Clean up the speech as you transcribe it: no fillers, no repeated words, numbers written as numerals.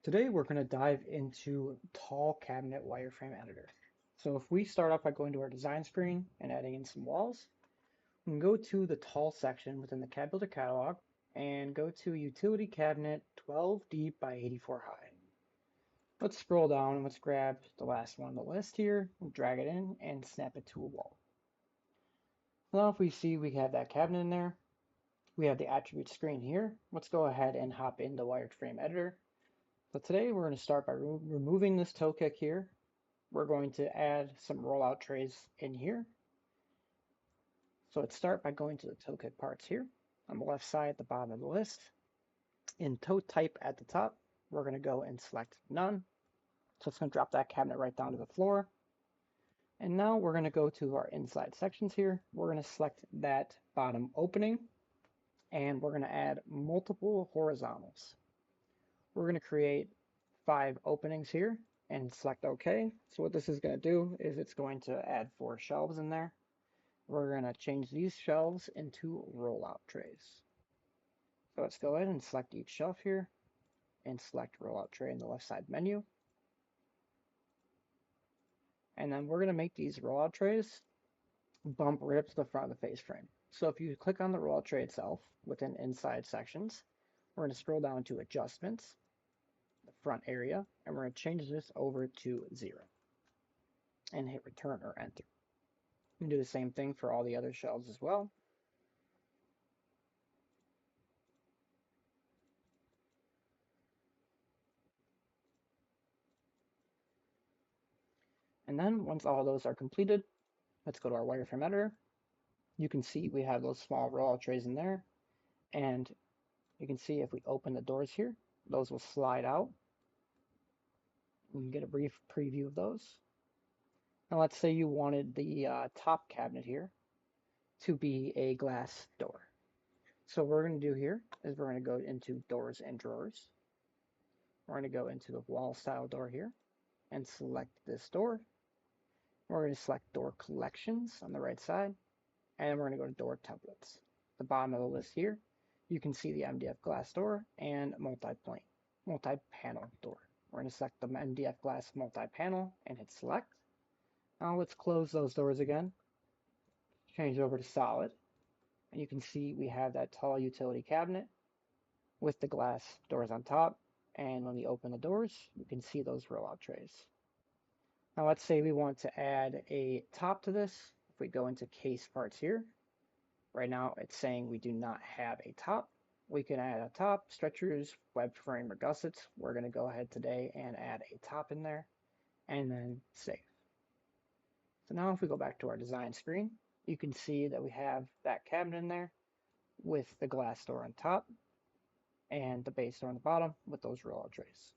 Today we're going to dive into tall cabinet wireframe editor. So if we start off by going to our design screen and adding in some walls, we can go to the tall section within the CAD Builder catalog and go to utility cabinet 12 deep by 84 high. Let's scroll down and let's grab the last one on the list here, drag it in and snap it to a wall. Now if we see we have that cabinet in there, we have the attribute screen here. Let's go ahead and hop into wireframe editor. So today we're going to start by removing this toe kick here. We're going to add some rollout trays in here. So let's start by going to the toe kick parts here on the left side at the bottom of the list. In toe type at the top, we're going to go and select none. So it's going to drop that cabinet right down to the floor. And now we're going to go to our inside sections here. We're going to select that bottom opening and we're going to add multiple horizontals. We're going to create 5 openings here and select OK. So what this is going to do is it's going to add 4 shelves in there. We're going to change these shelves into rollout trays. So let's go ahead and select each shelf here and select rollout tray in the left side menu. And then we're going to make these rollout trays bump right up to the front of the face frame. So if you click on the rollout tray itself within inside sections, we're going to scroll down to adjustments, the front area, and we're going to change this over to 0 and hit return or enter. You can do the same thing for all the other shelves as well. And then once all those are completed, let's go to our wireframe editor. You can see we have those small rollout trays in there. And you can see if we open the doors here, those will slide out. We can get a brief preview of those. Now let's say you wanted the top cabinet here to be a glass door. So what we're going to do here is we're going to go into doors and drawers. We're going to go into the wall style door here and select this door. We're going to select door collections on the right side, and we're going to go to door templates. The bottom of the list here, you can see the MDF glass door and multi-panel door. We're going to select the MDF glass multi-panel and hit select. Now let's close those doors again, change over to solid, and you can see we have that tall utility cabinet with the glass doors on top, and when we open the doors, you can see those rollout trays. Now let's say we want to add a top to this. If we go into case parts here, right now it's saying we do not have a top. We can add a top, stretchers, web frame, or gussets. We're going to go ahead today and add a top in there and then save. So now if we go back to our design screen, you can see that we have that cabinet in there with the glass door on top and the base door on the bottom with those rollout trays.